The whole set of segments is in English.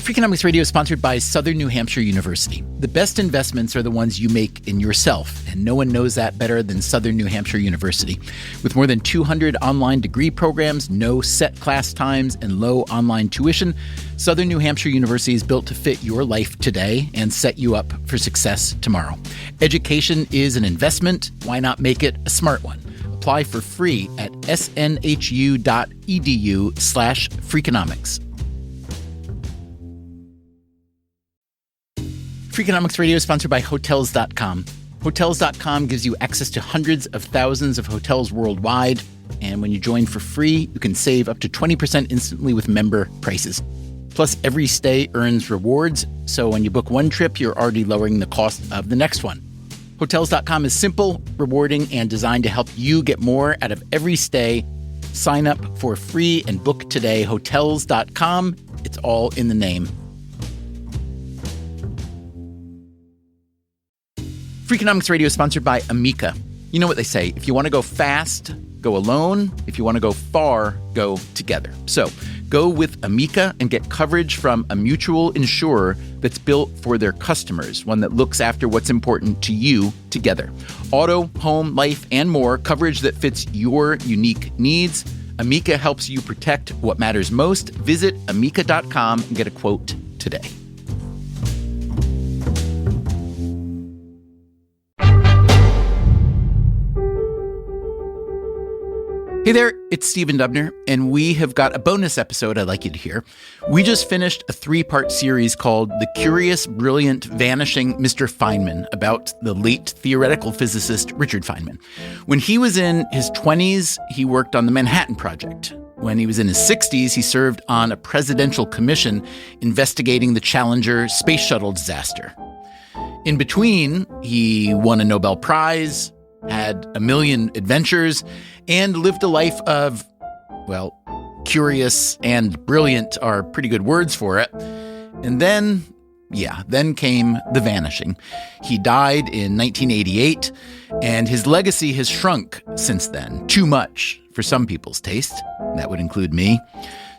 Freakonomics Radio is sponsored by Southern New Hampshire University. The best investments are the ones you make in yourself, and no one knows that better than Southern New Hampshire University. With more than 200 online degree programs, no set class times, and low online tuition, Southern New Hampshire University is built to fit your life today and set you up for success tomorrow. Education is an investment. Why not make it a smart one? Apply for free at snhu.edu/Freakonomics. Freakonomics Radio is sponsored by Hotels.com. Hotels.com gives you access to hundreds of thousands of hotels worldwide. And when you join for free, you can save up to 20% instantly with member prices. Plus, every stay earns rewards. So when you book one trip, you're already lowering the cost of the next one. Hotels.com is simple, rewarding, and designed to help you get more out of every stay. Sign up for free and book today. Hotels.com. It's all in the name. Freakonomics Radio is sponsored by Amica. You know what they say, if you want to go fast, go alone. If you want to go far, go together. So go with Amica and get coverage from a mutual insurer that's built for their customers, one that looks after what's important to you together. Auto, home, life, and more, coverage that fits your unique needs. Amica helps you protect what matters most. Visit amica.com and get a quote today. Hey there, it's Stephen Dubner, and we have got a bonus episode I'd like you to hear. We just finished a 3-part series called The Curious, Brilliant, Vanishing Mr. Feynman, about the late theoretical physicist Richard Feynman. When he was in his 20s, he worked on the Manhattan Project. When he was in his 60s, he served on a presidential commission investigating the Challenger space shuttle disaster. In between, he won a Nobel Prize, had a million adventures, and lived a life of, well, curious and brilliant are pretty good words for it. And then came the vanishing. He died in 1988, and his legacy has shrunk since then, too much for some people's taste. That would include me.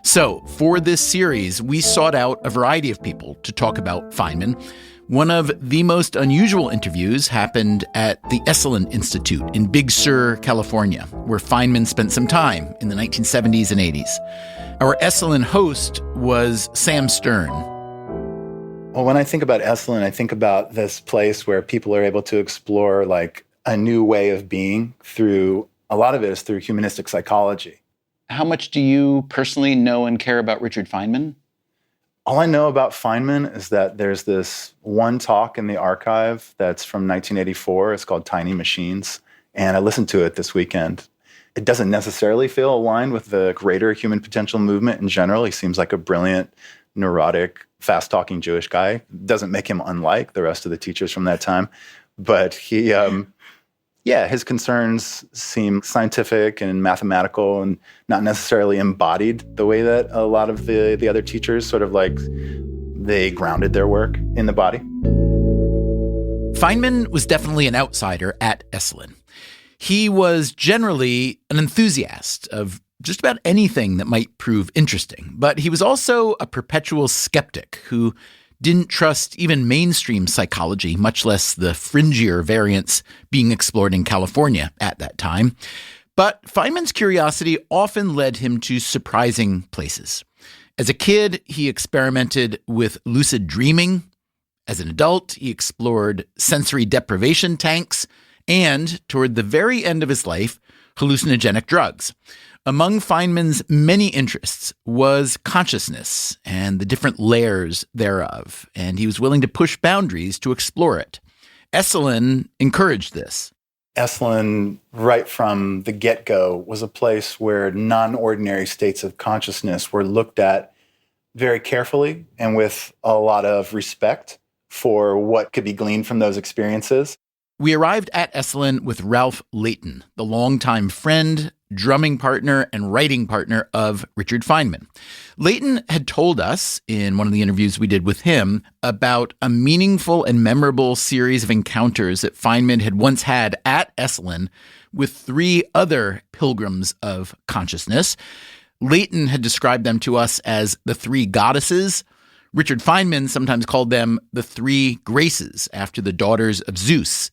So, for this series, we sought out a variety of people to talk about Feynman. One of the most unusual interviews happened at the Esalen Institute in Big Sur, California, where Feynman spent some time in the 1970s and 80s. Our Esalen host was Sam Stern. Well, when I think about Esalen, I think about this place where people are able to explore like a new way of being through, a lot of it is through humanistic psychology. How much do you personally know and care about Richard Feynman? All I know about Feynman is that there's this one talk in the archive that's from 1984. It's called Tiny Machines, and I listened to it this weekend. It doesn't necessarily feel aligned with the greater human potential movement in general. He seems like a brilliant, neurotic, fast-talking Jewish guy. Doesn't make him unlike the rest of the teachers from that time. But he, his concerns seem scientific and mathematical and not necessarily embodied the way that a lot of the other teachers sort of like they grounded their work in the body. Feynman was definitely an outsider at Esalen. He was generally an enthusiast of just about anything that might prove interesting, but he was also a perpetual skeptic who didn't trust even mainstream psychology, much less the fringier variants being explored in California at that time. But Feynman's curiosity often led him to surprising places. As a kid, he experimented with lucid dreaming. As an adult, he explored sensory deprivation tanks, and toward the very end of his life, hallucinogenic drugs. Among Feynman's many interests was consciousness and the different layers thereof, and he was willing to push boundaries to explore it. Esalen encouraged this. Esalen, right from the get-go, was a place where non-ordinary states of consciousness were looked at very carefully and with a lot of respect for what could be gleaned from those experiences. We arrived at Esalen with Ralph Layton, the longtime friend, drumming partner, and writing partner of Richard Feynman. Layton had told us, in one of the interviews we did with him, about a meaningful and memorable series of encounters that Feynman had once had at Esalen with 3 other pilgrims of consciousness. Layton had described them to us as the 3 goddesses: Richard Feynman sometimes called them the three Graces, after the daughters of Zeus.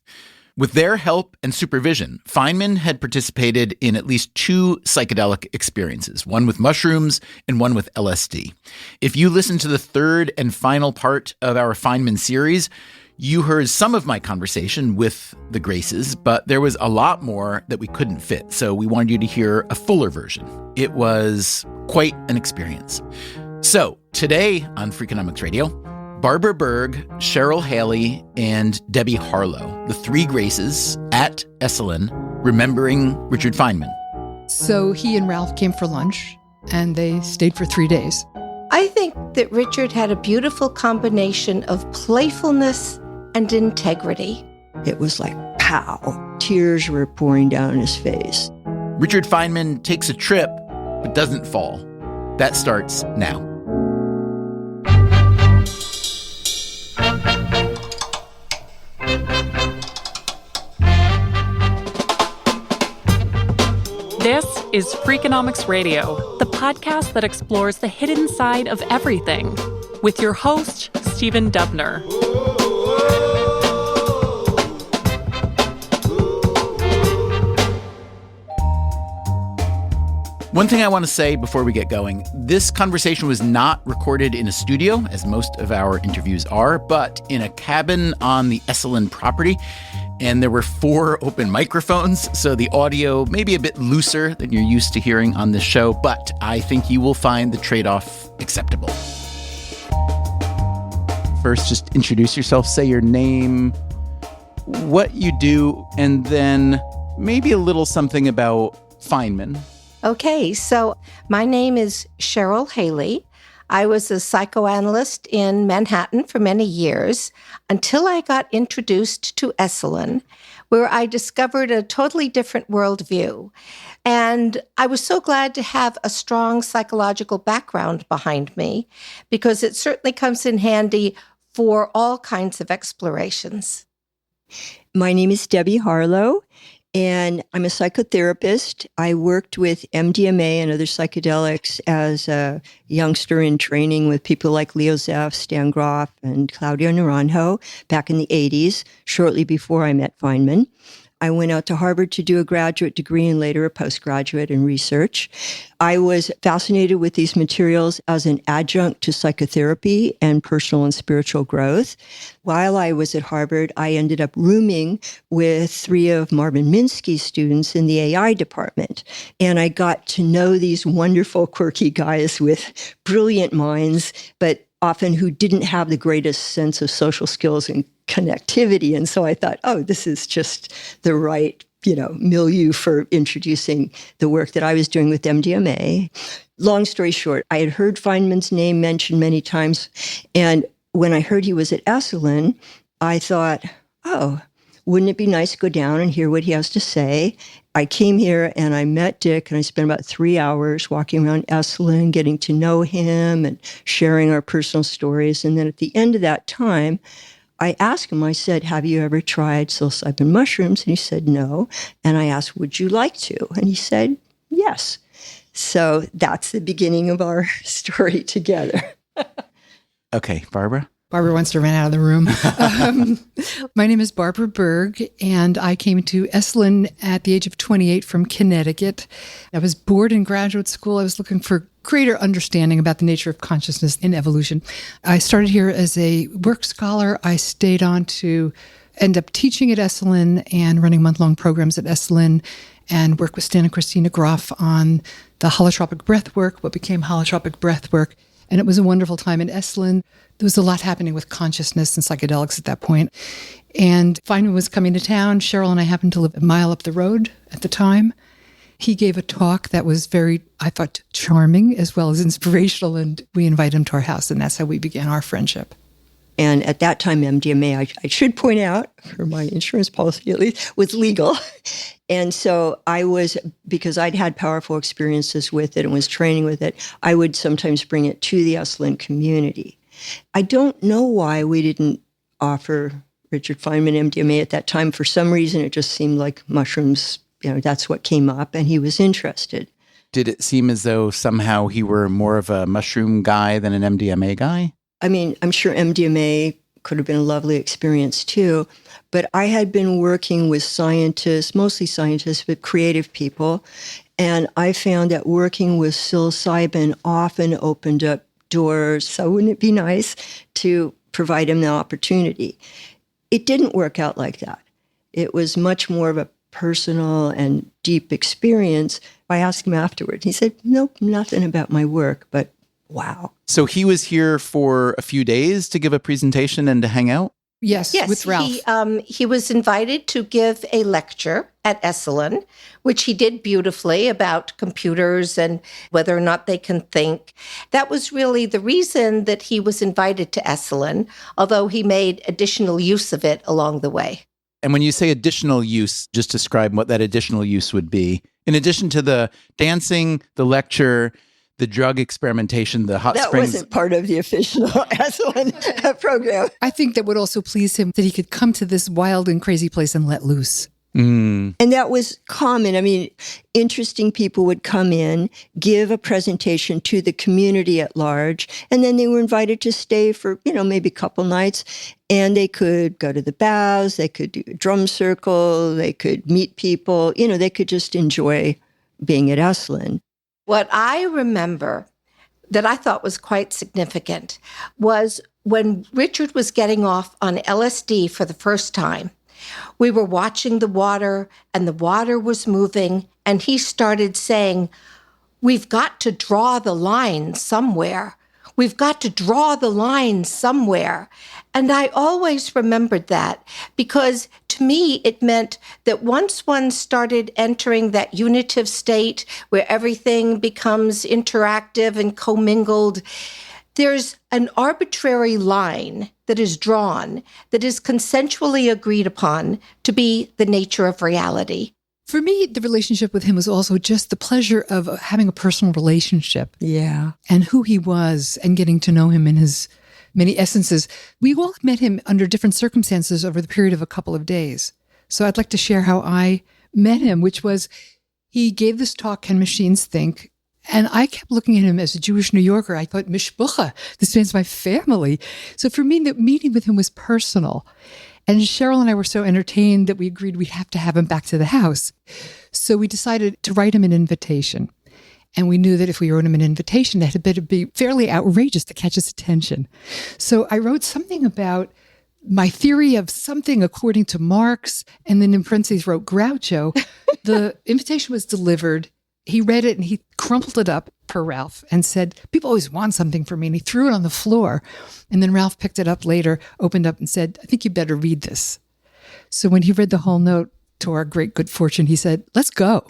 With their help and supervision, Feynman had participated in at least 2 psychedelic experiences, one with mushrooms and one with LSD. If you listen to the third and final part of our Feynman series, you heard some of my conversation with the Graces, but there was a lot more that we couldn't fit, so we wanted you to hear a fuller version. It was quite an experience. So today on Freakonomics Radio, Barbara Berg, Cheryl Haley, and Debbie Harlow, the 3 Graces at Esalen, remembering Richard Feynman. So he and Ralph came for lunch, and they stayed for 3 days. I think that Richard had a beautiful combination of playfulness and integrity. It was like, pow, tears were pouring down his face. Richard Feynman takes a trip, but doesn't fall. That starts now. This is Freakonomics Radio, the podcast that explores the hidden side of everything, with your host, Stephen Dubner. One thing I want to say before we get going, this conversation was not recorded in a studio, as most of our interviews are, but in a cabin on the Esalen property. And there were 4 open microphones, so the audio may be a bit looser than you're used to hearing on this show, but I think you will find the trade-off acceptable. First, just introduce yourself, say your name, what you do, and then maybe a little something about Feynman. Okay, so my name is Cheryl Haley. I was a psychoanalyst in Manhattan for many years until I got introduced to Esalen, where I discovered a totally different worldview. And I was so glad to have a strong psychological background behind me, because it certainly comes in handy for all kinds of explorations. My name is Debbie Harlow, and I'm a psychotherapist. I worked with MDMA and other psychedelics as a youngster in training with people like Leo Zeff, Stan Groff, and Claudio Naranjo back in the 80s, shortly before I met Feynman. I went out to Harvard to do a graduate degree and later a postgraduate in research. I was fascinated with these materials as an adjunct to psychotherapy and personal and spiritual growth. While I was at Harvard, I ended up rooming with 3 of Marvin Minsky's students in the AI department. And I got to know these wonderful, quirky guys with brilliant minds, but often who didn't have the greatest sense of social skills and connectivity. And so I thought, oh, this is just the right, milieu for introducing the work that I was doing with MDMA. Long story short, I had heard Feynman's name mentioned many times. And when I heard he was at Esalen, I thought, oh, wouldn't it be nice to go down and hear what he has to say? I came here and I met Dick, and I spent about 3 hours walking around Esalen, getting to know him and sharing our personal stories. And then at the end of that time, I asked him, I said, have you ever tried psilocybin mushrooms? And he said, no. And I asked, would you like to? And he said, yes. So that's the beginning of our story together. Okay, Barbara? Barbara wants to run out of the room. My name is Barbara Berg, and I came to Esalen at the age of 28 from Connecticut. I was bored in graduate school. I was looking for greater understanding about the nature of consciousness and evolution. I started here as a work scholar. I stayed on to end up teaching at Esalen and running month-long programs at Esalen, and work with Stan and Christina Groff on the holotropic breath work, what became holotropic breath work. And it was a wonderful time in Esalen. There was a lot happening with consciousness and psychedelics at that point. And Feynman was coming to town. Cheryl and I happened to live a mile up the road at the time. He gave a talk that was very, I thought, charming as well as inspirational. And we invited him to our house. And that's how we began our friendship. And at that time, MDMA, I should point out, for my insurance policy at least, was legal. And so I was, because I'd had powerful experiences with it and was training with it, I would sometimes bring it to the Esalen community. I don't know why we didn't offer Richard Feynman MDMA at that time. For some reason, it just seemed like mushrooms, that's what came up, and he was interested. Did it seem as though somehow he were more of a mushroom guy than an MDMA guy? I mean, I'm sure MDMA could have been a lovely experience too, but I had been working with scientists, mostly scientists, but creative people. And I found that working with psilocybin often opened up doors. So wouldn't it be nice to provide him the opportunity? It didn't work out like that. It was much more of a personal and deep experience. I asked him afterward. He said, nope, nothing about my work, but wow. So he was here for a few days to give a presentation and to hang out? Yes, with Ralph. He was invited to give a lecture at Esalen, which he did beautifully about computers and whether or not they can think. That was really the reason that he was invited to Esalen, although he made additional use of it along the way. And when you say additional use, just describe what that additional use would be. In addition to the dancing, the lecture, the drug experimentation, the hot springs. That wasn't part of the official Esalen program. I think that would also please him that he could come to this wild and crazy place and let loose. And that was common. I mean, interesting people would come in, give a presentation to the community at large, and then they were invited to stay for, maybe a couple nights. And they could go to the baths, they could do a drum circle, they could meet people, they could just enjoy being at Esalen. What I remember that I thought was quite significant was when Richard was getting off on LSD for the first time. We were watching the water, and the water was moving, and he started saying, "We've got to draw the line somewhere. We've got to draw the line somewhere." And I always remembered that because to me, it meant that once one started entering that unitive state where everything becomes interactive and commingled, there's an arbitrary line that is drawn that is consensually agreed upon to be the nature of reality. For me, the relationship with him was also just the pleasure of having a personal relationship. Yeah. And who he was and getting to know him in his many essences. We all met him under different circumstances over the period of a couple of days. So I'd like to share how I met him, which was he gave this talk, Can Machines Think? And I kept looking at him as a Jewish New Yorker. I thought, Mishpucha, this man's my family. So for me, the meeting with him was personal. And Cheryl and I were so entertained that we agreed we'd have to have him back to the house. So we decided to write him an invitation. And we knew that if we wrote him an invitation, that had better be fairly outrageous to catch his attention. So I wrote something about my theory of something according to Marx, and then in parentheses wrote Groucho. The invitation was delivered. He read it and he crumpled it up per Ralph and said, "People always want something from me." And he threw it on the floor. And then Ralph picked it up later, opened up and said, "I think you better read this." So when he read the whole note, to our great good fortune, he said, "Let's go."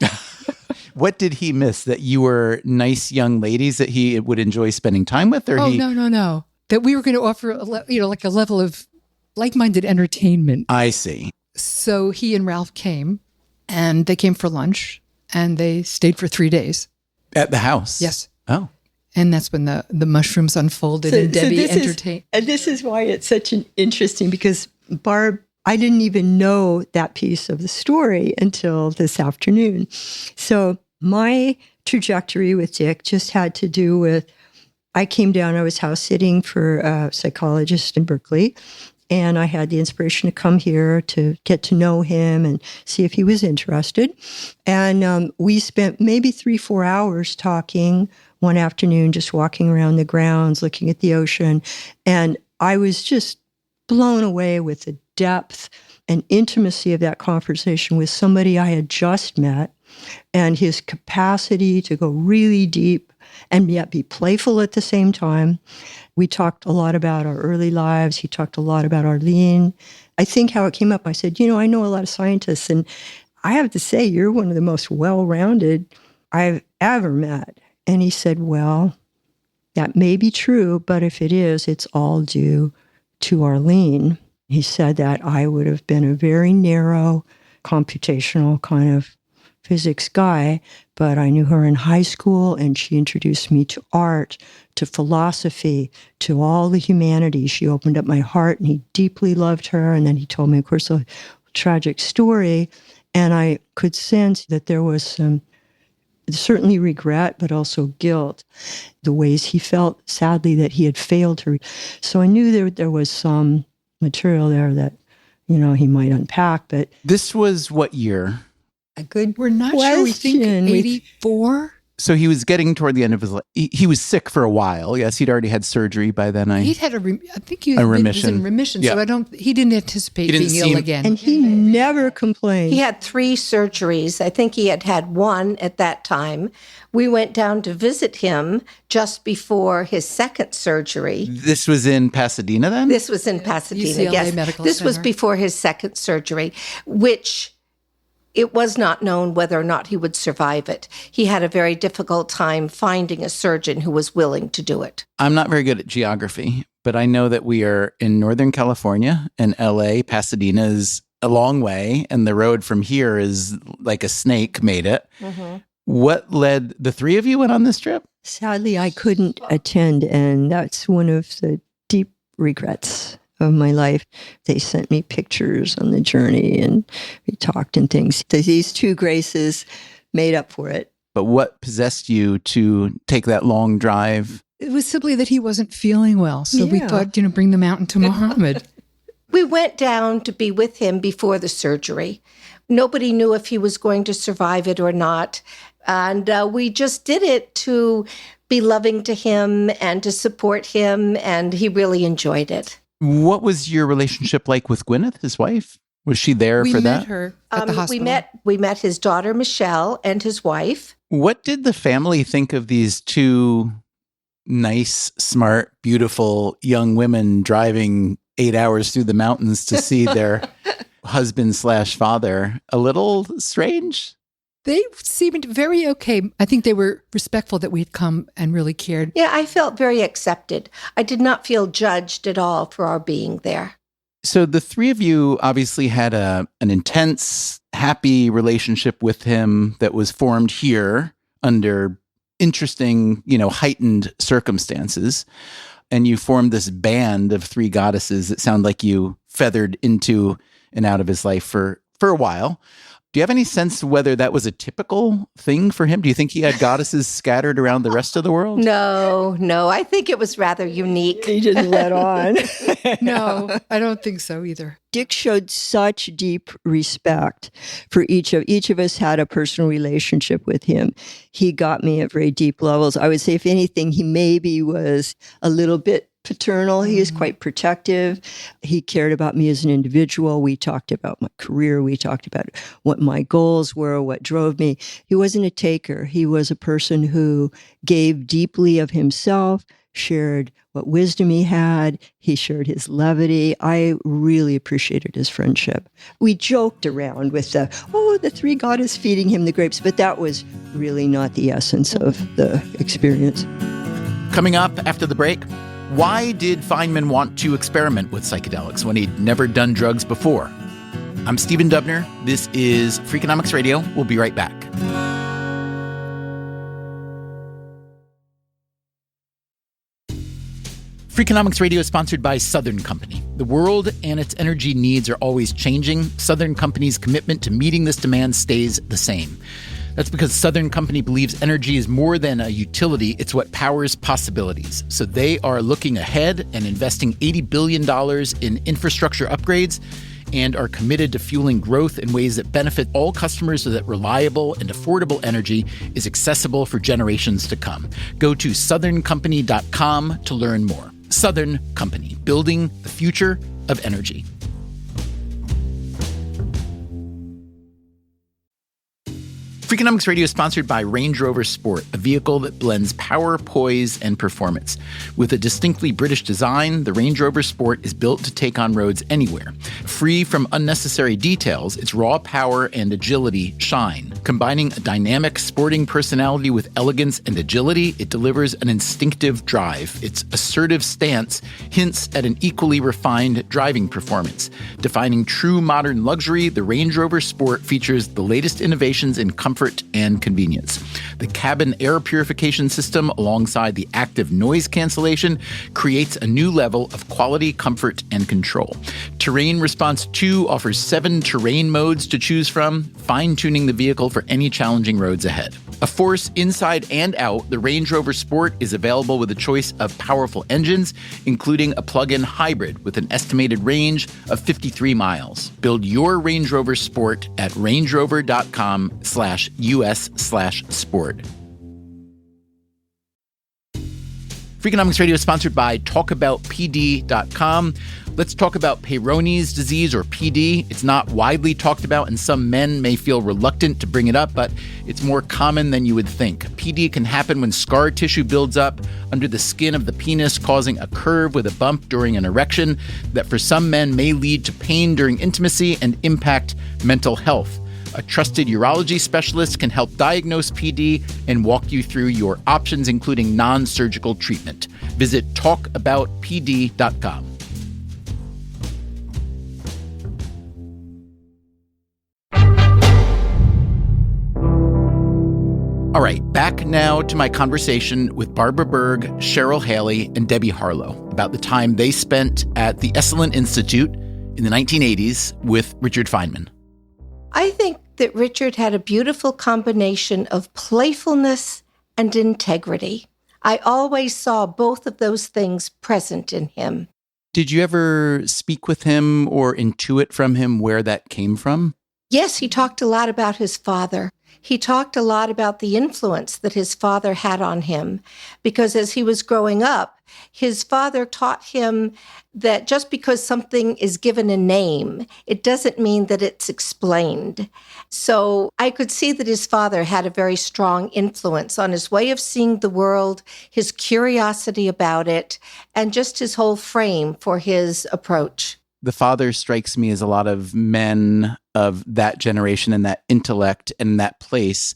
What did he miss? That you were nice young ladies that he would enjoy spending time with? Or No. That we were going to offer, like a level of like-minded entertainment. I see. So he and Ralph came, and they came for lunch, and they stayed for 3 days. At the house? Yes. Oh. And that's when the mushrooms unfolded and Debby entertained. And this is why it's such an interesting, because Barb, I didn't even know that piece of the story until this afternoon. So my trajectory with Dick just had to do with, I came down, I was house sitting for a psychologist in Berkeley, and I had the inspiration to come here to get to know him and see if he was interested. And we spent maybe 3-4 hours talking one afternoon, just walking around the grounds, looking at the ocean. And I was just blown away with the depth and intimacy of that conversation with somebody I had just met, and his capacity to go really deep and yet be playful at the same time. We talked a lot about our early lives. He talked a lot about Arlene. I think how it came up, I said, I know a lot of scientists, and I have to say, you're one of the most well-rounded I've ever met. And he said, well, that may be true, but if it is, it's all due to Arlene. He said that I would have been a very narrow, computational kind of physics guy, but I knew her in high school, and she introduced me to art, to philosophy, to all the humanities. She opened up my heart, and he deeply loved her. And then he told me, of course, a tragic story, and I could sense that there was some certainly regret, but also guilt, the ways he felt, sadly, that he had failed her. So I knew there was some material there that, he might unpack, but... This was what year? A good We're not question. sure. We think 84? So he was getting toward the end of his life. He was sick for a while. Yes, he'd already had surgery by then. He'd had I think he a was remission. in remission, Yeah. so he didn't anticipate He didn't being ill again. And he never complained. He had 3 surgeries. I think he had 1 at that time. We went down to visit him just before his 2nd surgery. This was in Pasadena then? This was in Pasadena, UCLA yes. Medical This was Center. before his 2nd surgery, which it was not known whether or not he would survive it. He had a very difficult time finding a surgeon who was willing to do it. I'm not very good at geography, but I know that we are in Northern California and LA. Pasadena is a long way, and the road from here is like a snake made it. Mm-hmm. What led the 3 of you went on this trip? Sadly, I couldn't attend, and that's one of the deep regrets of my life. They sent me pictures on the journey, and we talked and things. These 2 graces made up for it. But what possessed you to take that long drive? It was simply that he wasn't feeling well, so we Yeah. thought, bring the mountain to Muhammad. We went down to be with him before the surgery. Nobody knew if he was going to survive it or not. And we just did it to be loving to him and to support him, and he really enjoyed it. What was your relationship like with Gwyneth, his wife? Was she there We for met that? her at the hospital. We met his daughter, Michelle, and his wife. What did the family think of these 2 nice, smart, beautiful young women driving 8 hours through the mountains to see their husband/father? A little strange? They seemed very okay. I think they were respectful that we'd come and really cared. Yeah, I felt very accepted. I did not feel judged at all for our being there. So the 3 of you obviously had an intense, happy relationship with him that was formed here under interesting, heightened circumstances. And you formed this band of 3 goddesses that sound like you feathered into and out of his life for a while. Do you have any sense whether that was a typical thing for him? Do you think he had goddesses scattered around the rest of the world? No, I think it was rather unique. He didn't let on. No, I don't think so either. Dick showed such deep respect for each of us had a personal relationship with him. He got me at very deep levels. I would say, if anything, he maybe was a little bit paternal. He is quite protective. He cared about me as an individual. We talked about my career. We talked about what my goals were, what drove me. He wasn't a taker. He was a person who gave deeply of himself, shared what wisdom he had. He shared his levity. I really appreciated his friendship. We joked around with the 3 goddess feeding him the grapes, but that was really not the essence of the experience. Coming up after the break, why did Feynman want to experiment with psychedelics when he'd never done drugs before? I'm Stephen Dubner. This is Freakonomics Radio. We'll be right back. Freakonomics Radio is sponsored by Southern Company. The world and its energy needs are always changing. Southern Company's commitment to meeting this demand stays the same. That's because Southern Company believes energy is more than a utility, it's what powers possibilities. So they are looking ahead and investing $80 billion in infrastructure upgrades and are committed to fueling growth in ways that benefit all customers so that reliable and affordable energy is accessible for generations to come. Go to southerncompany.com to learn more. Southern Company, building the future of energy. Freakonomics Radio is sponsored by Range Rover Sport, a vehicle that blends power, poise, and performance. With a distinctly British design, the Range Rover Sport is built to take on roads anywhere. Free from unnecessary details, its raw power and agility shine. Combining a dynamic, sporting personality with elegance and agility, it delivers an instinctive drive. Its assertive stance hints at an equally refined driving performance. Defining true modern luxury, the Range Rover Sport features the latest innovations in comfort and convenience. The cabin air purification system, alongside the active noise cancellation, creates a new level of quality, comfort, and control. Terrain Response 2 offers 7 terrain modes to choose from, fine-tuning the vehicle for any challenging roads ahead. A force inside and out, the Range Rover Sport is available with a choice of powerful engines, including a plug-in hybrid with an estimated range of 53 miles. Build your Range Rover Sport at rangerover.com/US/sport. Freakonomics Radio is sponsored by TalkAboutPD.com. Let's talk about Peyronie's disease, or PD. It's not widely talked about, and some men may feel reluctant to bring it up, but it's more common than you would think. PD can happen when scar tissue builds up under the skin of the penis, causing a curve with a bump during an erection that for some men may lead to pain during intimacy and impact mental health. A trusted urology specialist can help diagnose PD and walk you through your options, including non-surgical treatment. Visit talkaboutpd.com. All right, back now to my conversation with Barbara Berg, Cheryl Haley, and Debbie Harlow about the time they spent at the Esalen Institute in the 1980s with Richard Feynman. I think that Richard had a beautiful combination of playfulness and integrity. I always saw both of those things present in him. Did you ever speak with him or intuit from him where that came from? Yes, he talked a lot about his father. He talked a lot about the influence that his father had on him, because as he was growing up, his father taught him that just because something is given a name, it doesn't mean that it's explained. So I could see that his father had a very strong influence on his way of seeing the world, his curiosity about it, and just his whole frame for his approach. The father strikes me as a lot of men of that generation and that intellect and that place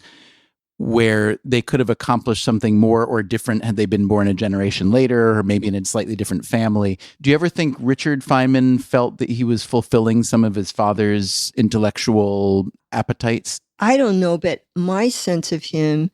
where they could have accomplished something more or different had they been born a generation later or maybe in a slightly different family. Do you ever think Richard Feynman felt that he was fulfilling some of his father's intellectual appetites? I don't know, but my sense of him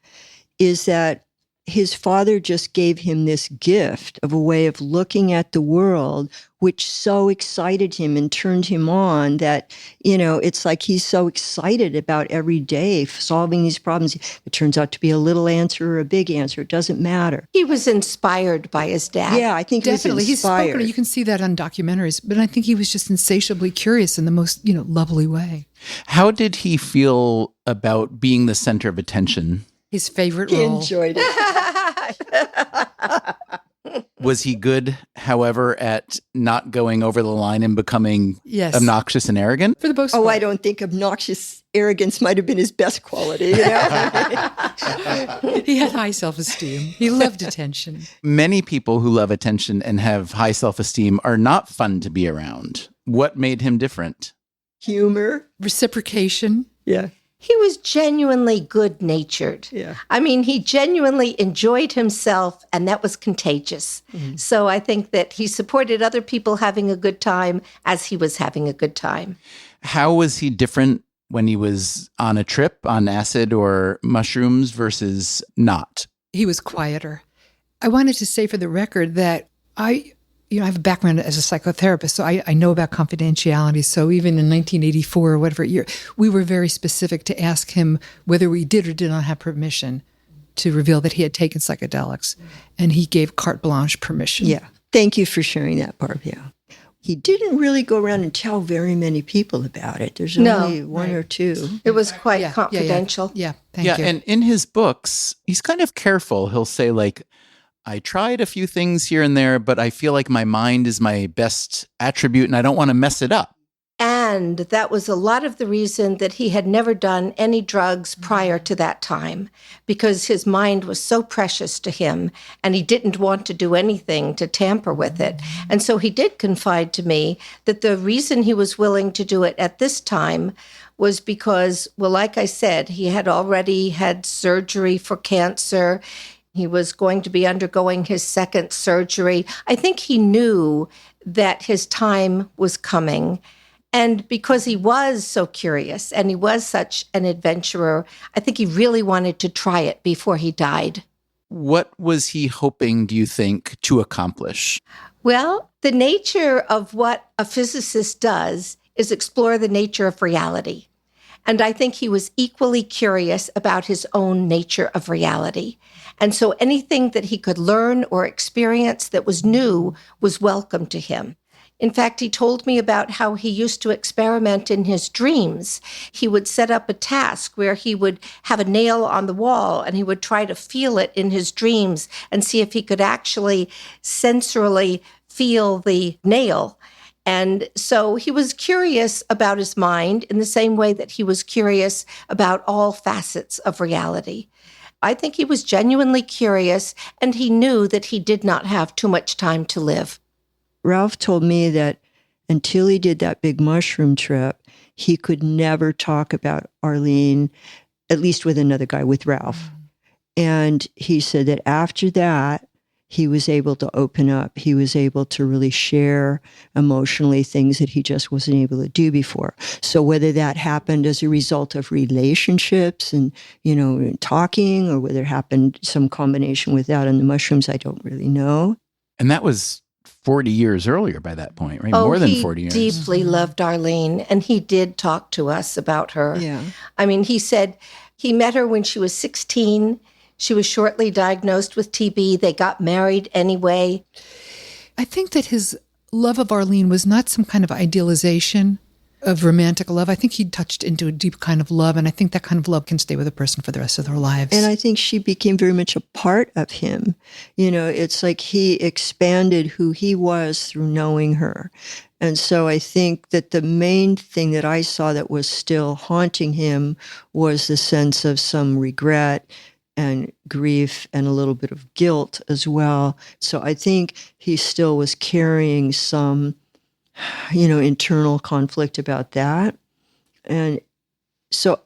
is that his father just gave him this gift of a way of looking at the world, which so excited him and turned him on that, it's like he's so excited about every day solving these problems. It turns out to be a little answer or a big answer. It doesn't matter. He was inspired by his dad. Yeah, I think Definitely. he was inspired. He's spoken, you can see that on documentaries, but I think he was just insatiably curious in the most, lovely way. How did he feel about being the center of attention? His favorite He role. enjoyed it. Was he good, however, at not going over the line and becoming Yes. obnoxious and arrogant? For the most Oh, part. I don't think obnoxious arrogance might have been his best quality. He had high self-esteem. He loved attention. Many people who love attention and have high self-esteem are not fun to be around. What made him different? Humor. Reciprocation. Yeah. He was genuinely good-natured. Yeah. I mean, he genuinely enjoyed himself, and that was contagious. Mm-hmm. So I think that he supported other people having a good time as he was having a good time. How was he different when he was on a trip on acid or mushrooms versus not? He was quieter. I wanted to say for the record that I have a background as a psychotherapist, so I know about confidentiality. So even in 1984 or whatever year, we were very specific to ask him whether we did or did not have permission to reveal that he had taken psychedelics. And he gave carte blanche permission. Yeah. Thank you for sharing that, Barb. Yeah. He didn't really go around and tell very many people about it. There's only one or two. It was quite confidential. Yeah, thank you. And in his books, he's kind of careful. He'll say, I tried a few things here and there, but I feel like my mind is my best attribute and I don't want to mess it up. And that was a lot of the reason that he had never done any drugs prior to that time, because his mind was so precious to him and he didn't want to do anything to tamper with it. And so he did confide to me that the reason he was willing to do it at this time was because, well, like I said, he had already had surgery for cancer. He was going to be undergoing his second surgery. I think he knew that his time was coming. And because he was so curious and he was such an adventurer, I think he really wanted to try it before he died. What was he hoping, do you think, to accomplish? Well, the nature of what a physicist does is explore the nature of reality. And I think he was equally curious about his own nature of reality. And so anything that he could learn or experience that was new was welcome to him. In fact, he told me about how he used to experiment in his dreams. He would set up a task where he would have a nail on the wall and he would try to feel it in his dreams and see if he could actually sensorily feel the nail. And so he was curious about his mind in the same way that he was curious about all facets of reality. I think he was genuinely curious, and he knew that he did not have too much time to live. Ralph told me that until he did that big mushroom trip, he could never talk about Arlene, at least with another guy, with Ralph. And he said that after that, he was able to open up. He was able to really share emotionally things that he just wasn't able to do before. So whether that happened as a result of relationships and, talking, or whether it happened some combination with that and the mushrooms, I don't really know. And that was 40 years earlier by that point, right? Oh, More than 40 years. He deeply loved Arlene, and he did talk to us about her. Yeah. I mean, he said he met her when she was 16. She was shortly diagnosed with TB. They got married anyway. I think that his love of Arlene was not some kind of idealization of romantic love. I think he touched into a deep kind of love, and I think that kind of love can stay with a person for the rest of their lives. And I think she became very much a part of him. It's like he expanded who he was through knowing her. And so I think that the main thing that I saw that was still haunting him was the sense of some regret and grief and a little bit of guilt as well. So I think he still was carrying some, internal conflict about that. And so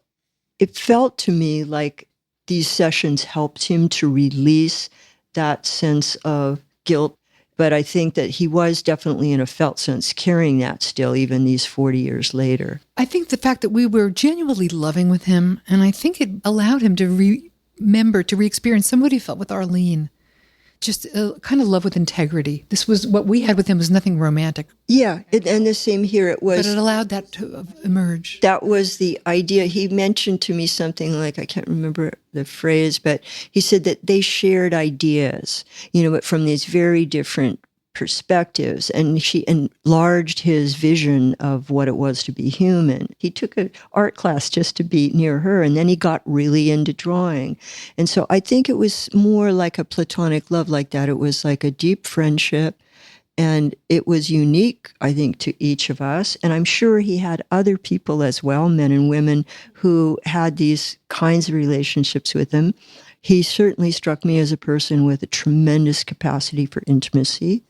it felt to me like these sessions helped him to release that sense of guilt. But I think that he was definitely, in a felt sense, carrying that still, even these 40 years later. I think the fact that we were genuinely loving with him, and I think it allowed him to remember, to re-experience some of what he felt with Arlene. Just a kind of love with integrity. This was what we had with him was nothing romantic. Yeah, and the same here. It was. But it allowed that to emerge. That was the idea. He mentioned to me something like, I can't remember the phrase, but he said that they shared ideas, but from these very different perspectives. And she enlarged his vision of what it was to be human. He took an art class just to be near her, and then he got really into drawing. And so I think it was more like a platonic love like that. It was like a deep friendship, and it was unique, I think, to each of us. And I'm sure he had other people as well, men and women, who had these kinds of relationships with him. He certainly struck me as a person with a tremendous capacity for intimacy.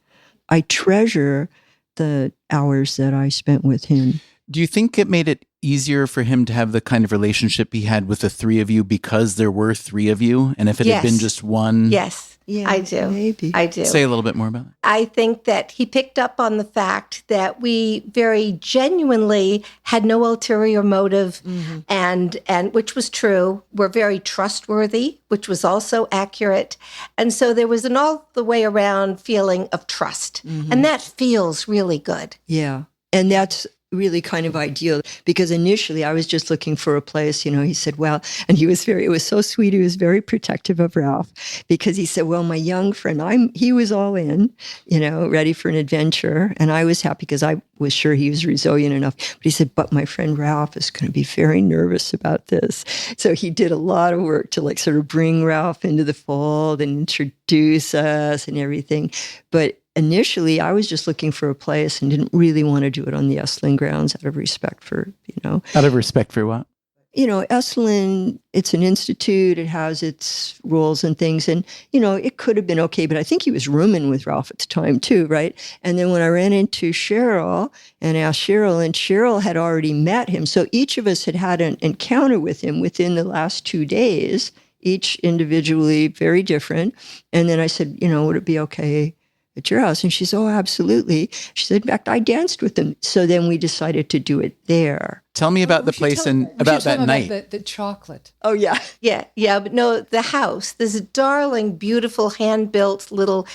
I treasure the hours that I spent with him. Do you think it made it easier for him to have the kind of relationship he had with the three of you because there were three of you? And if it had been just one? Yes, Yeah, I do. maybe. I do. Say a little bit more about it. I think that he picked up on the fact that we very genuinely had no ulterior motive, and which was true. We're very trustworthy, which was also accurate. And so there was an all the way around feeling of trust. And that feels really good. Yeah. And that's really kind of ideal, because initially I was just looking for a place, he said, well, and it was so sweet. He was very protective of Ralph, because he said, well, my young friend, he was all in, ready for an adventure. And I was happy because I was sure he was resilient enough. But he said, but my friend Ralph is going to be very nervous about this. So he did a lot of work to sort of bring Ralph into the fold and introduce us and everything. But initially, I was just looking for a place and didn't really want to do it on the Esalen grounds out of respect for, Out of respect for what? Esalen, it's an institute. It has its rules and things. And, it could have been okay, but I think he was rooming with Ralph at the time too, right? And then when I ran into Cheryl and asked Cheryl, and Cheryl had already met him. So each of us had had an encounter with him within the last 2 days, each individually very different. And then I said, would it be okay at your house? And she said, oh, absolutely. She said, in fact, I danced with them. So then we decided to do it there. Tell me about the place and about that night. The chocolate. Oh, yeah. Yeah, but no, the house. There's a darling, beautiful, hand-built little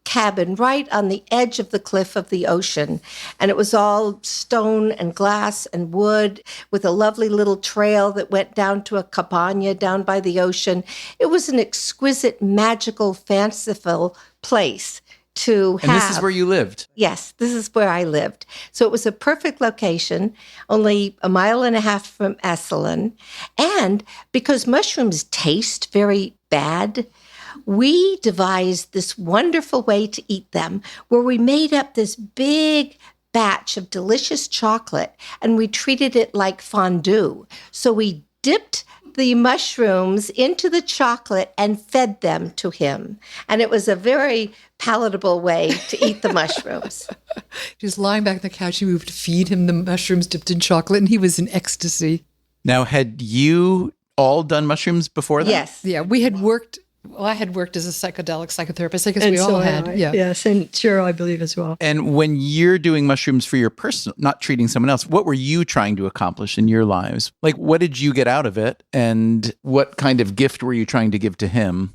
cabin right on the edge of the cliff of the ocean. And it was all stone and glass and wood with a lovely little trail that went down to a cabana down by the ocean. It was an exquisite, magical, fanciful place to have. And this is where you lived? Yes, this is where I lived. So it was a perfect location, only a mile and a half from Esalen. And because mushrooms taste very bad, we devised this wonderful way to eat them where we made up this big batch of delicious chocolate and we treated it like fondue. So we dipped the mushrooms into the chocolate and fed them to him. And it was a very palatable way to eat the mushrooms. He was lying back on the couch and we would feed him the mushrooms dipped in chocolate, and he was in ecstasy. Now, had you all done mushrooms before that? Yes. Yeah, we had worked. Well, I had worked as a psychedelic psychotherapist. I guess And we so all had had. I. Yeah. Yes, and Cheryl, I believe, as well. And when you're doing mushrooms for your personal, not treating someone else, what were you trying to accomplish in your lives? Like, what did you get out of it? And what kind of gift were you trying to give to him?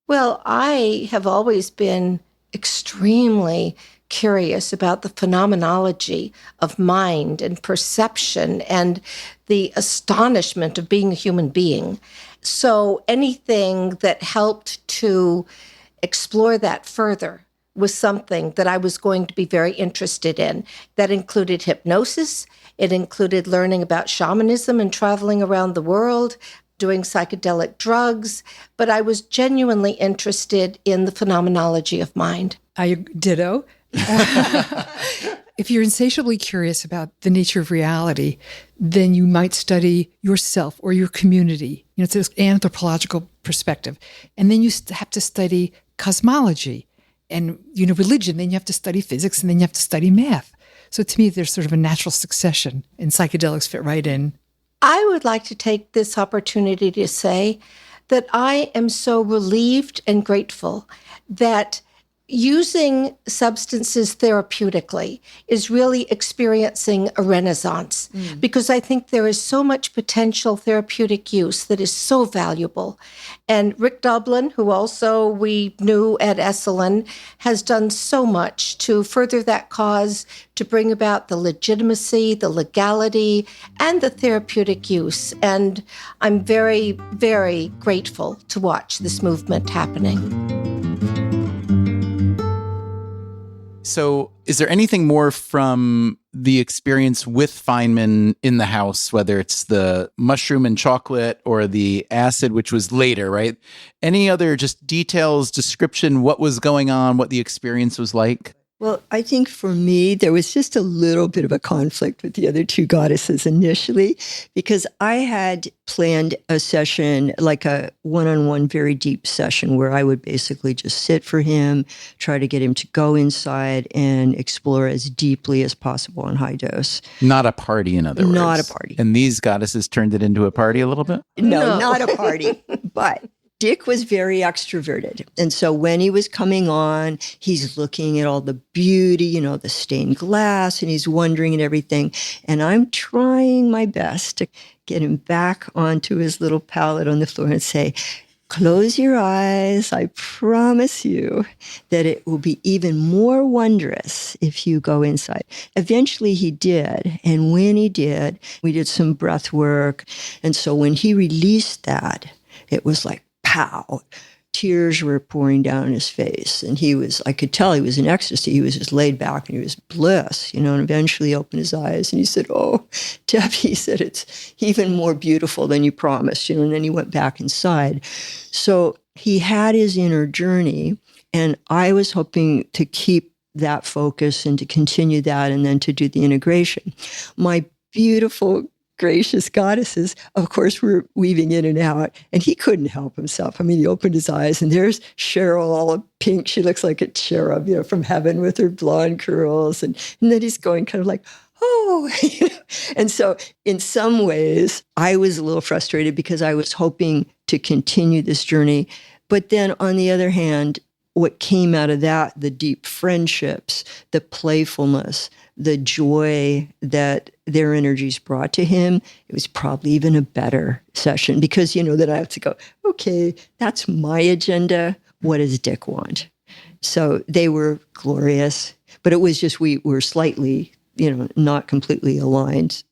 Well, I have always been extremely curious about the phenomenology of mind and perception and the astonishment of being a human being. So anything that helped to explore that further was something that I was going to be very interested in. That included hypnosis. It included learning about shamanism and traveling around the world, doing psychedelic drugs. But I was genuinely interested in the phenomenology of mind. I ditto. If you're insatiably curious about the nature of reality, then you might study yourself or your community. You know, it's this anthropological perspective. And then you have to study cosmology and, religion. Then you have to study physics, and then you have to study math. So to me, there's sort of a natural succession, and psychedelics fit right in. I would like to take this opportunity to say that I am so relieved and grateful that using substances therapeutically is really experiencing a renaissance, because I think there is so much potential therapeutic use that is so valuable. And Rick Dublin, who also we knew at Esalen, has done so much to further that cause, to bring about the legitimacy, the legality, and the therapeutic use. And I'm very, very grateful to watch this movement happening. So is there anything more from the experience with Feynman in the house, whether it's the mushroom and chocolate or the acid, which was later, right? Any other just details, description, what was going on, what the experience was like? Well, I think for me, there was just a little bit of a conflict with the other two goddesses initially, because I had planned a session, like a one-on-one, very deep session where I would basically just sit for him, try to get him to go inside and explore as deeply as possible on high dose. Not a party, in other words. Not a party. And these goddesses turned it into a party a little bit? No, not a party, but Dick was very extroverted. And so when he was coming on, he's looking at all the beauty, the stained glass, and he's wondering and everything. And I'm trying my best to get him back onto his little pallet on the floor and say, close your eyes. I promise you that it will be even more wondrous if you go inside. Eventually he did. And when he did, we did some breath work. And so when he released that, it was like, pow, tears were pouring down his face. And I could tell he was in ecstasy. He was just laid back and he was bliss, and eventually he opened his eyes and he said, oh, Debby, he said, it's even more beautiful than you promised, and then he went back inside. So he had his inner journey, and I was hoping to keep that focus and to continue that and then to do the integration. My beautiful gracious goddesses, of course, were weaving in and out, and he couldn't help himself. I mean, he opened his eyes, and there's Cheryl, all in pink. She looks like a cherub, from heaven with her blonde curls, and then he's going kind of like, oh. And so in some ways, I was a little frustrated because I was hoping to continue this journey. But then on the other hand, what came out of that, the deep friendships, the playfulness, the joy that their energies brought to him, it was probably even a better session because, then I have to go, okay, that's my agenda. What does Dick want? So they were glorious, but it was just we were slightly, not completely aligned.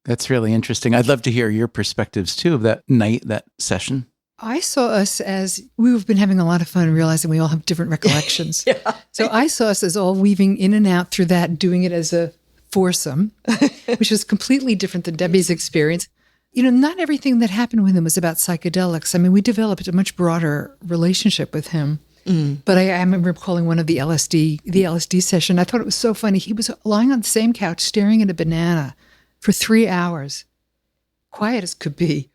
That's really interesting. I'd love to hear your perspectives too of that night, that session. I saw us as, we've been having a lot of fun realizing we all have different recollections. Yeah. So I saw us as all weaving in and out through that, doing it as a foursome, which was completely different than Debbie's experience. Not everything that happened with him was about psychedelics. I mean, we developed a much broader relationship with him. But I remember recalling one of the LSD session. I thought it was so funny. He was lying on the same couch staring at a banana for 3 hours, quiet as could be.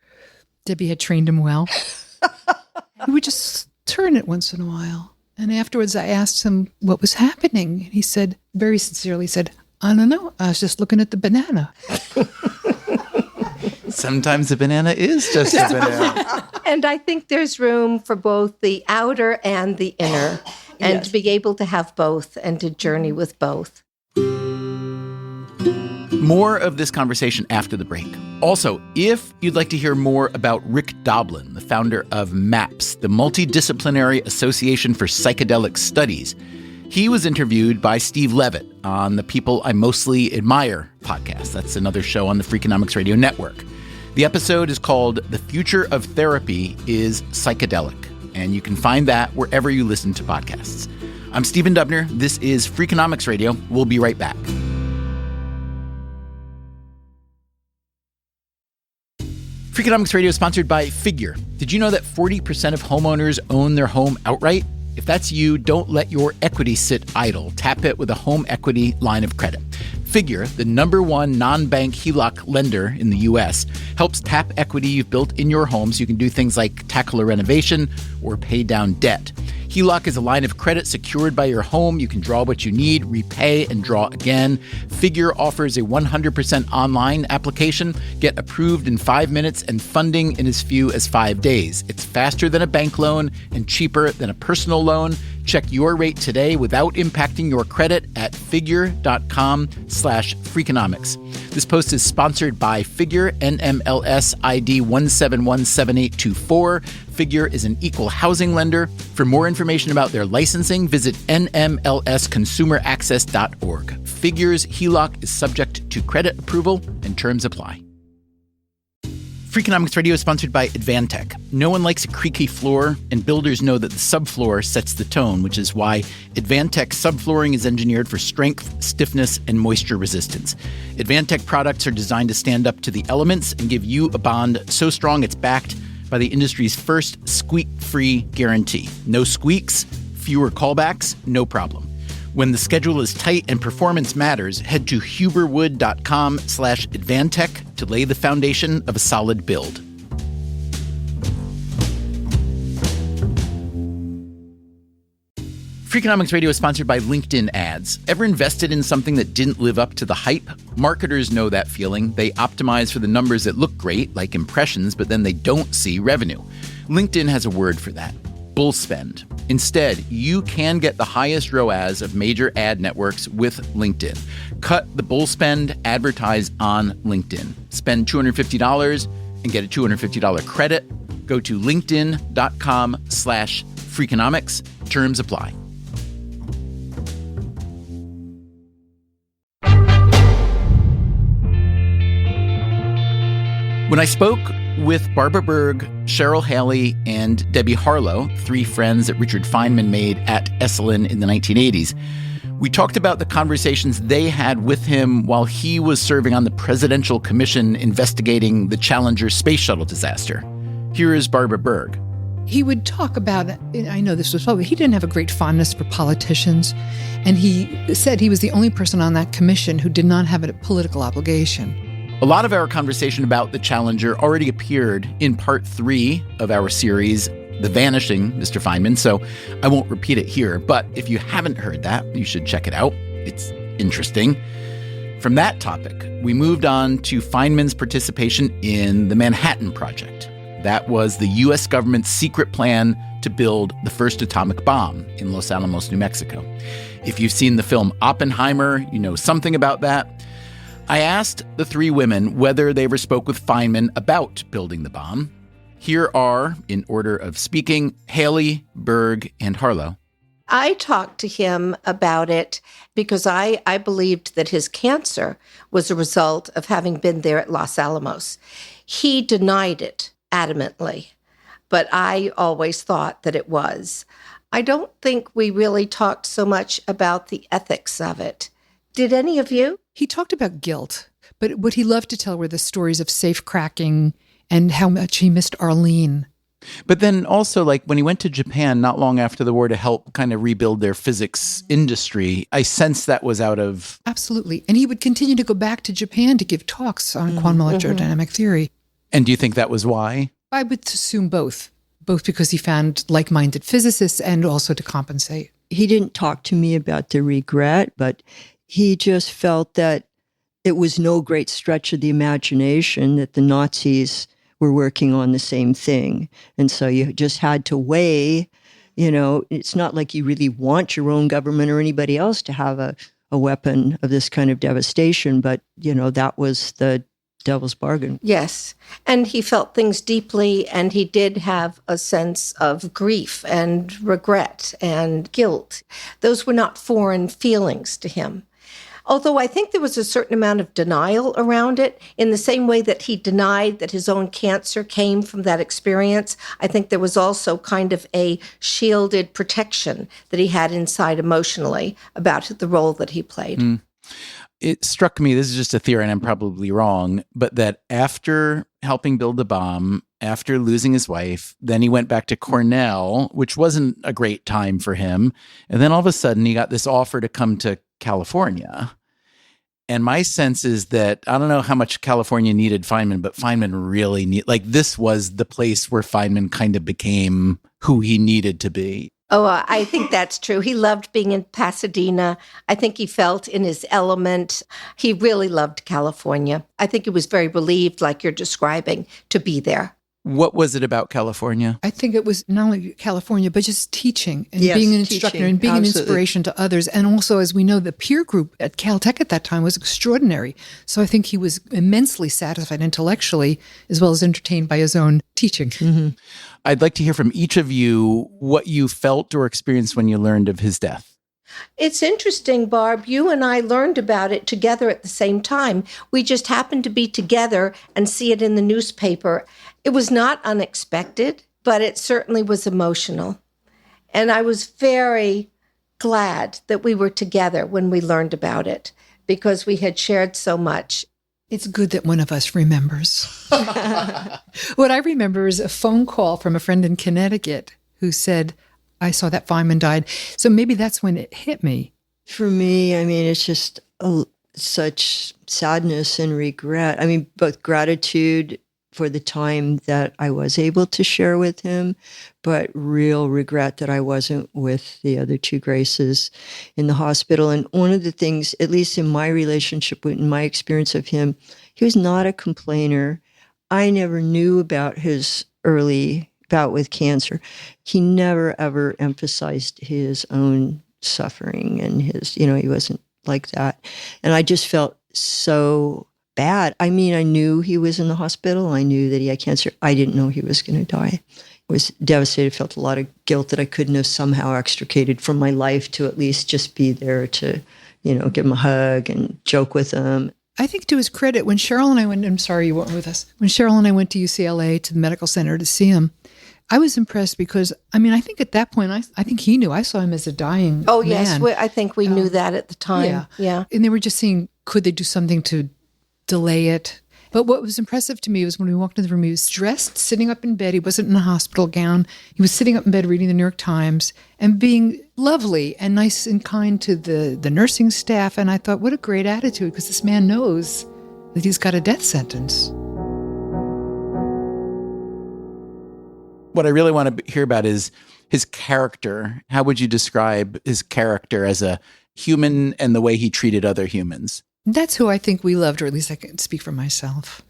Debbie had trained him well. He would just turn it once in a while. And afterwards I asked him what was happening. And he said, very sincerely said, I don't know. I was just looking at the banana. Sometimes the banana is just a banana. And I think there's room for both the outer and the inner, and Yes. to be able to have both and to journey with both. More of this conversation after the break. Also, if you'd like to hear more about Rick Doblin, the founder of MAPS, the Multidisciplinary Association for Psychedelic Studies, he was interviewed by Steve Levitt on the People I Mostly Admire podcast. That's another show on the Freakonomics Radio Network. The episode is called The Future of Therapy is Psychedelic, and you can find that wherever you listen to podcasts. I'm Stephen Dubner. This is Freakonomics Radio. We'll be right back. Freakonomics Radio is sponsored by Figure. Did you know that 40% of homeowners own their home outright? If that's you, don't let your equity sit idle. Tap it with a home equity line of credit. Figure, the #1 non-bank HELOC lender in the U.S., helps tap equity you've built in your home so you can do things like tackle a renovation or pay down debt. HELOC is a line of credit secured by your home. You can draw what you need, repay, and draw again. Figure offers a 100% online application. Get approved in 5 minutes and funding in as few as 5 days. It's faster than a bank loan and cheaper than a personal loan. Check your rate today without impacting your credit at figure.com/Freakonomics. This post is sponsored by Figure, NMLS ID 1717824. Figure is an equal housing lender. For more information about their licensing, visit nmlsconsumeraccess.org. Figure's HELOC is subject to credit approval and terms apply. Freakonomics Radio is sponsored by Advantech. No one likes a creaky floor, and builders know that the subfloor sets the tone, which is why Advantech subflooring is engineered for strength, stiffness, and moisture resistance. Advantech products are designed to stand up to the elements and give you a bond so strong it's backed by the industry's first squeak-free guarantee. No squeaks, fewer callbacks, no problem. When the schedule is tight and performance matters, head to huberwood.com/Advantech to lay the foundation of a solid build. Freakonomics Radio is sponsored by LinkedIn Ads. Ever invested in something that didn't live up to the hype? Marketers know that feeling. They optimize for the numbers that look great, like impressions, but then they don't see revenue. LinkedIn has a word for that: bull spend. Instead, you can get the highest ROAS of major ad networks with LinkedIn. Cut the bull spend, advertise on LinkedIn. Spend $250 and get a $250 credit. Go to linkedin.com/Freakonomics. Terms apply. When I spoke with Barbara Berg, Cheryl Haley, and Debbie Harlow, 3 friends that Richard Feynman made at Esalen in the 1980s, we talked about the conversations they had with him while he was serving on the Presidential Commission investigating the Challenger space shuttle disaster. Here is Barbara Berg. He would talk about, I know this was public, he didn't have a great fondness for politicians, and he said he was the only person on that commission who did not have a political obligation. A lot of our conversation about the Challenger already appeared in part 3 of our series, The Vanishing Mr. Feynman, so I won't repeat it here, but if you haven't heard that, you should check it out. It's interesting. From that topic, we moved on to Feynman's participation in the Manhattan Project. That was the U.S. government's secret plan to build the first atomic bomb in Los Alamos, New Mexico. If you've seen the film Oppenheimer, you know something about that. I asked the 3 women whether they ever spoke with Feynman about building the bomb. Here are, in order of speaking, Haley, Berg, and Harlow. I talked to him about it because I believed that his cancer was a result of having been there at Los Alamos. He denied it adamantly, but I always thought that it was. I don't think we really talked so much about the ethics of it. Did any of you? He talked about guilt, but what he loved to tell were the stories of safe cracking and how much he missed Arlene. But then also, like, when he went to Japan not long after the war to help kind of rebuild their physics industry, I sense that was out of... Absolutely. And he would continue to go back to Japan to give talks on quantum electrodynamic theory. And do you think that was why? I would assume both because he found like-minded physicists and also to compensate. He didn't talk to me about the regret, but he just felt that it was no great stretch of the imagination that the Nazis were working on the same thing. And so you just had to weigh, it's not like you really want your own government or anybody else to have a weapon of this kind of devastation, but, that was the devil's bargain. Yes. And he felt things deeply, and he did have a sense of grief and regret and guilt. Those were not foreign feelings to him. Although I think there was a certain amount of denial around it, in the same way that he denied that his own cancer came from that experience. I think there was also kind of a shielded protection that he had inside emotionally about the role that he played. It struck me, this is just a theory and I'm probably wrong, but that after helping build the bomb, after losing his wife, then he went back to Cornell, which wasn't a great time for him. And then all of a sudden he got this offer to come to California. And my sense is that, I don't know how much California needed Feynman, but Feynman really this was the place where Feynman kind of became who he needed to be. Oh, I think that's true. He loved being in Pasadena. I think he felt in his element. He really loved California. I think he was very relieved, like you're describing, to be there. What was it about California? I think it was not only California, but just teaching and being an instructor and being an inspiration to others. And also, as we know, the peer group at Caltech at that time was extraordinary. So I think he was immensely satisfied intellectually, as well as entertained by his own teaching. Mm-hmm. I'd like to hear from each of you what you felt or experienced when you learned of his death. It's interesting, Barb. You and I learned about it together at the same time. We just happened to be together and see it in the newspaper. It was not unexpected, but it certainly was emotional. And I was very glad that we were together when we learned about it, because we had shared so much. It's good that one of us remembers. What I remember is a phone call from a friend in Connecticut who said, I saw that Feynman died. So maybe that's when it hit me. For me, it's just such sadness and regret. Both gratitude for the time that I was able to share with him, but real regret that I wasn't with the other two Graces in the hospital. And one of the things, at least in my relationship, in my experience of him, he was not a complainer. I never knew about his early bout with cancer. He never, ever emphasized his own suffering and his, he wasn't like that. And I just felt so bad. I knew he was in the hospital. I knew that he had cancer. I didn't know he was going to die. I was devastated, felt a lot of guilt that I couldn't have somehow extricated from my life to at least just be there to, give him a hug and joke with him. I think to his credit, when Cheryl and I went, I'm sorry you weren't with us, when Cheryl and I went to UCLA to the medical center to see him, I was impressed because, I think at that point, I think he knew. I saw him as a dying man. Oh, yes. I think we knew that at the time. Yeah. And they were just seeing, could they do something to delay it? But what was impressive to me was when we walked in the room, he was dressed, sitting up in bed. He wasn't in a hospital gown. He was sitting up in bed reading the New York Times and being lovely and nice and kind to the nursing staff. And I thought, what a great attitude, because this man knows that he's got a death sentence. What I really want to hear about is his character. How would you describe his character as a human and the way he treated other humans? That's who I think we loved, or at least I can speak for myself.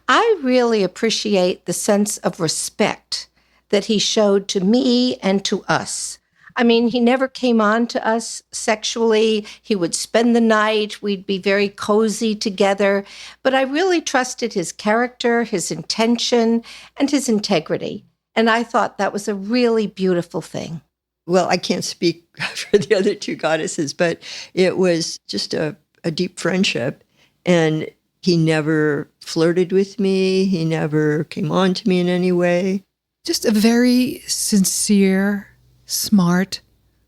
I really appreciate the sense of respect that he showed to me and to us. He never came on to us sexually. He would spend the night. We'd be very cozy together. But I really trusted his character, his intention, and his integrity. And I thought that was a really beautiful thing. well, I can't speak for the other two goddesses, but it was just a deep friendship. And he never flirted with me. He never came on to me in any way. Just a very sincere, smart,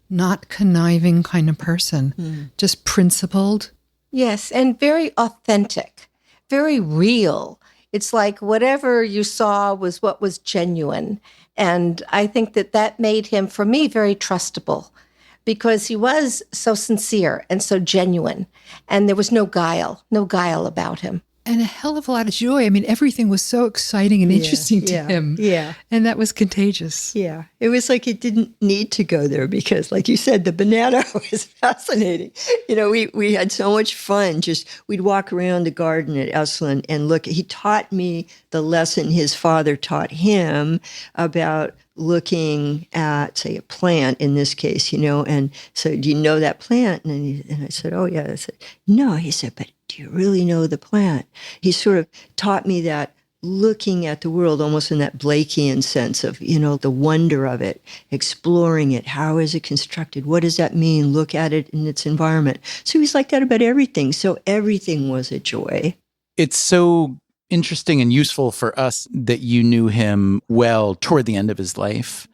not conniving kind of person. Just principled. Yes, and very authentic, very real. It's like whatever you saw was what was genuine. And I think that made him, for me, very trustable because he was so sincere and so genuine. And there was no guile about him. And a hell of a lot of joy. I mean, everything was so exciting and interesting to him. Yeah. And that was contagious. Yeah. It was like it didn't need to go there because, like you said, the banana was fascinating. We had so much fun. We'd walk around the garden at Esalen and look. He taught me the lesson his father taught him about looking at, say, a plant in this case, and so, do you know that plant? And I said, oh, yeah. I said, no. He said, but do you really know the plant? He sort of taught me that looking at the world almost in that Blakean sense of, the wonder of it, exploring it. How is it constructed? What does that mean? Look at it in its environment. So he's like that about everything. So everything was a joy. It's so interesting and useful for us that you knew him well toward the end of his life.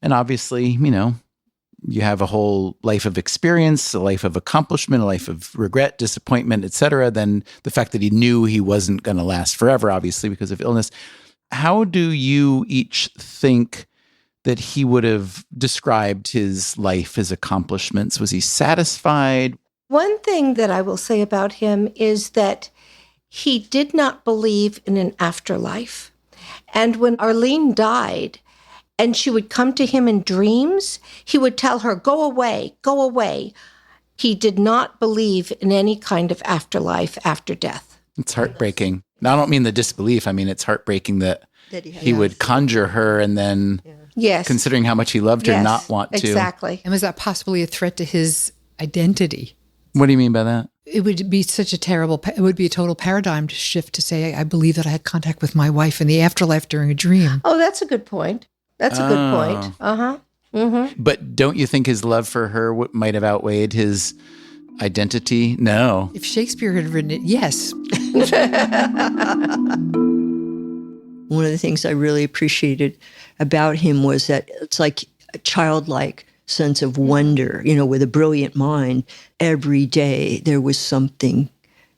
And obviously, you have a whole life of experience, a life of accomplishment, a life of regret, disappointment, etc. Then the fact that he knew he wasn't going to last forever, obviously, because of illness. How do you each think that he would have described his life, his accomplishments? Was he satisfied? One thing that I will say about him is that he did not believe in an afterlife. And when Arlene died, and she would come to him in dreams, he would tell her, go away, go away. He did not believe in any kind of afterlife after death. It's heartbreaking. Now, I don't mean the disbelief. I mean, it's heartbreaking that he would conjure her and then, considering how much he loved her, not want to. Exactly. And was that possibly a threat to his identity? What do you mean by that? It would be it would be a total paradigm shift to say, I believe that I had contact with my wife in the afterlife during a dream. Oh, that's a good point. That's a good point. Uh-huh. Mm-hmm. But don't you think his love for her might have outweighed his identity? No. If Shakespeare had written it, yes. One of the things I really appreciated about him was that it's like a childlike sense of wonder, with a brilliant mind. Every day there was something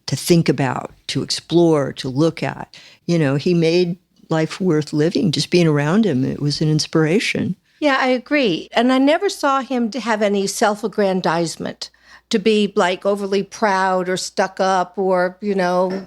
to think about, to explore, to look at. He made life worth living. Just being around him, it was an inspiration. Yeah, I agree. And I never saw him to have any self-aggrandizement, to be like overly proud or stuck up or,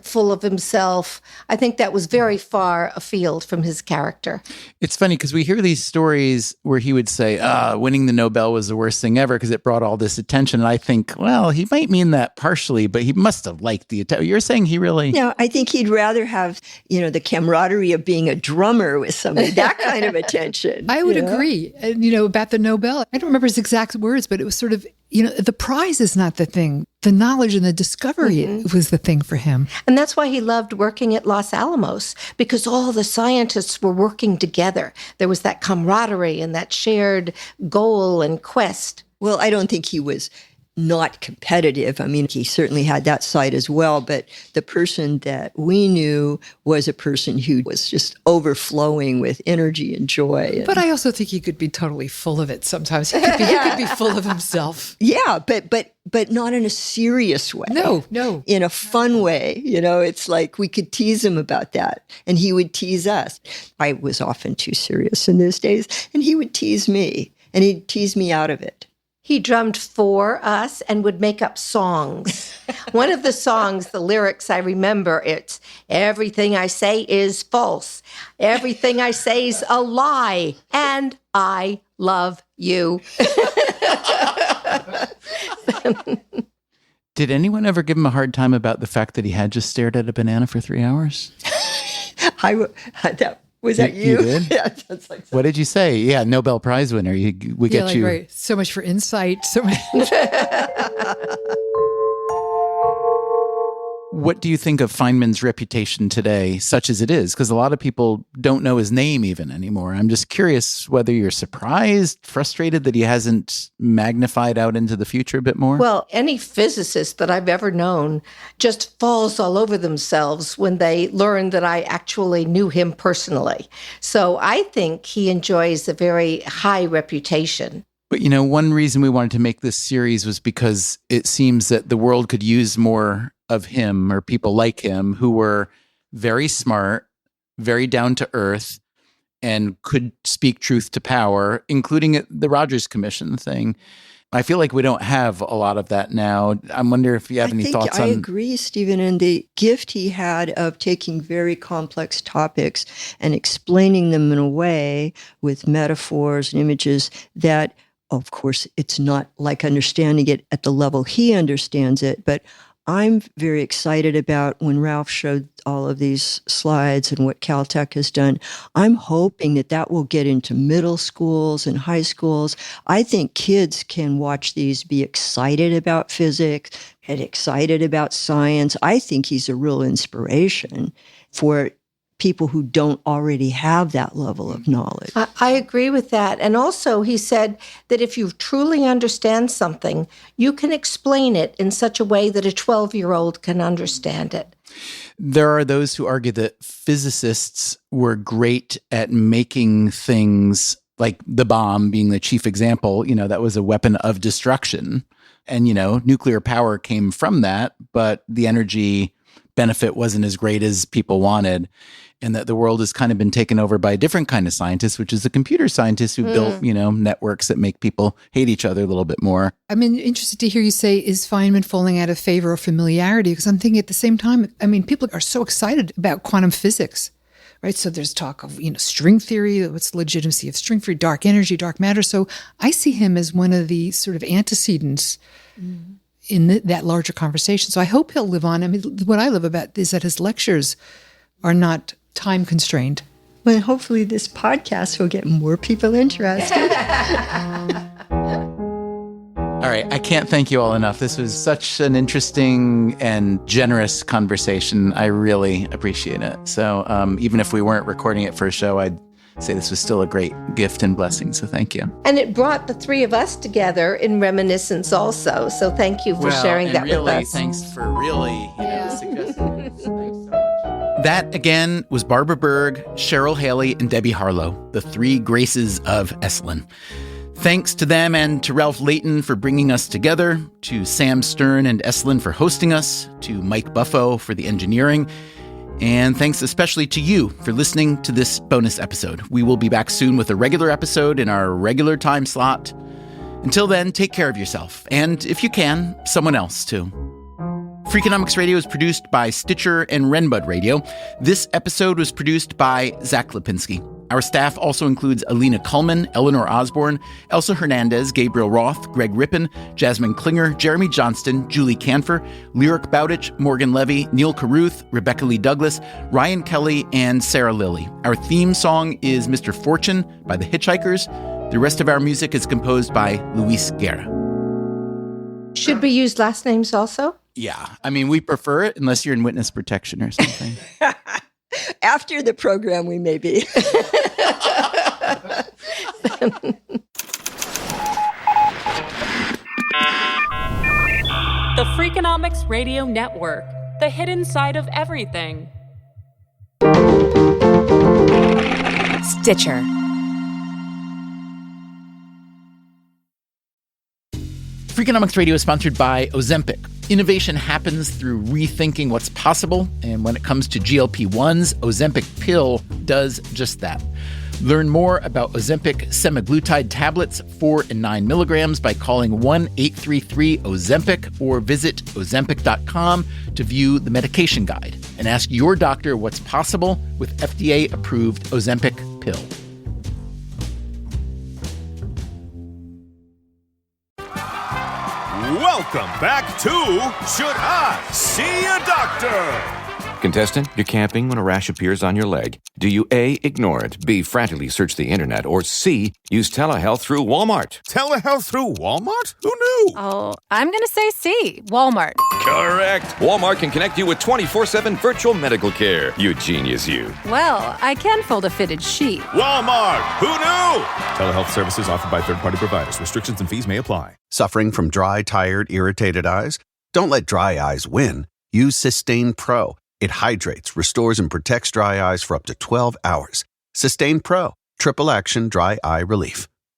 full of himself. I think that was very far afield from his character. It's funny because we hear these stories where he would say, winning the Nobel was the worst thing ever because it brought all this attention. And I think, well, he might mean that partially, but he must have liked the attention. You're saying he really... No, I think he'd rather have, the camaraderie of being a drummer with somebody, that kind of attention. I would agree. And, about the Nobel, I don't remember his exact words, but it was sort of, the prize is not the thing. The knowledge and the discovery was the thing for him. And that's why he loved working at Los Alamos, because all the scientists were working together. There was that camaraderie and that shared goal and quest. Well, I don't think he was not competitive. I mean, he certainly had that side as well, but the person that we knew was a person who was just overflowing with energy and joy. But I also think he could be totally full of it sometimes. He could be full of himself. Yeah, but not in a serious way. No. In a fun way. It's like we could tease him about that, and he would tease us. I was often too serious in those days, and he would tease me, and he'd tease me out of it. He drummed for us and would make up songs. One of the songs, the lyrics I remember, it's everything I say is false. Everything I say is a lie. And I love you. Did anyone ever give him a hard time about the fact that he had just stared at a banana for 3 hours? Was that you? You did? Yeah, that's like what did you say? Yeah, Nobel Prize winner. We get you. Right. So much for insight. So much. What do you think of Feynman's reputation today, such as it is? Because a lot of people don't know his name even anymore. I'm just curious whether you're surprised, frustrated that he hasn't magnified out into the future a bit more. Well, any physicist that I've ever known just falls all over themselves when they learn that I actually knew him personally. So I think he enjoys a very high reputation. But, one reason we wanted to make this series was because it seems that the world could use more of him or people like him who were very smart, very down to earth, and could speak truth to power, including the Rogers Commission thing. I feel like we don't have a lot of that now. I wonder if you have any thoughts on... I agree, Stephen, and the gift he had of taking very complex topics and explaining them in a way with metaphors and images that, of course, it's not like understanding it at the level he understands it, but I'm very excited about when Ralph showed all of these slides and what Caltech has done. I'm hoping that will get into middle schools and high schools. I think kids can watch these, be excited about physics and excited about science. I think he's a real inspiration for people who don't already have that level of knowledge. I agree with that. And also, he said that if you truly understand something, you can explain it in such a way that a 12-year-old can understand it. There are those who argue that physicists were great at making things like the bomb being the chief example, that was a weapon of destruction. And, nuclear power came from that, but the energy benefit wasn't as great as people wanted. And that the world has kind of been taken over by a different kind of scientist, which is the computer scientists who built, networks that make people hate each other a little bit more. I'm interested to hear you say, is Feynman falling out of favor or familiarity? Because I'm thinking at the same time, people are so excited about quantum physics, right? So there's talk of, string theory, what's the legitimacy of string theory, dark energy, dark matter. So I see him as one of the sort of antecedents in that larger conversation. So I hope he'll live on. What I love about is that his lectures are not time constrained. Well, hopefully this podcast will get more people interested. All right. I can't thank you all enough. This was such an interesting and generous conversation. I really appreciate it. So even if we weren't recording it for a show, I'd say this was still a great gift and blessing. So thank you. And it brought the three of us together in reminiscence also. So thank you for sharing that with us. Thanks for suggesting it. Thanks so much. That, again, was Barbara Berg, Cheryl Haley, and Debbie Harlow, the three graces of Esalen. Thanks to them and to Ralph Layton for bringing us together, to Sam Stern and Esalen for hosting us, to Mike Buffo for the engineering, and thanks especially to you for listening to this bonus episode. We will be back soon with a regular episode in our regular time slot. Until then, take care of yourself, and if you can, someone else too. Freakonomics Radio is produced by Stitcher and Renbud Radio. This episode was produced by Zach Lipinski. Our staff also includes Alina Kuhlman, Eleanor Osborne, Elsa Hernandez, Gabriel Roth, Greg Rippin, Jasmine Klinger, Jeremy Johnston, Julie Canfer, Lyric Bowditch, Morgan Levy, Neil Carruth, Rebecca Lee Douglas, Ryan Kelly, and Sarah Lilly. Our theme song is Mr. Fortune by The Hitchhikers. The rest of our music is composed by Luis Guerra. Should we use last names also? Yeah. We prefer it unless you're in witness protection or something. After the program, we may be. The Freakonomics Radio Network, the hidden side of everything. Stitcher. Freakonomics Radio is sponsored by Ozempic. Innovation happens through rethinking what's possible, and when it comes to GLP-1s, Ozempic pill does just that. Learn more about Ozempic semaglutide tablets, 4 and 9 milligrams, by calling 1-833-OZEMPIC or visit Ozempic.com to view the medication guide and ask your doctor what's possible with FDA-approved Ozempic pill. Welcome back to Should I See a Doctor? Contestant, you're camping when a rash appears on your leg. Do you A, ignore it, B, frantically search the internet, or C, use telehealth through Walmart? Telehealth through Walmart? Who knew? Oh, I'm going to say C, Walmart. Correct. Walmart can connect you with 24/7 virtual medical care. You genius, you. Well, I can fold a fitted sheet. Walmart. Who knew? Telehealth services offered by third-party providers. Restrictions and fees may apply. Suffering from dry, tired, irritated eyes? Don't let dry eyes win. Use Systane Pro. It hydrates, restores, and protects dry eyes for up to 12 hours. Systane Pro. Triple action dry eye relief.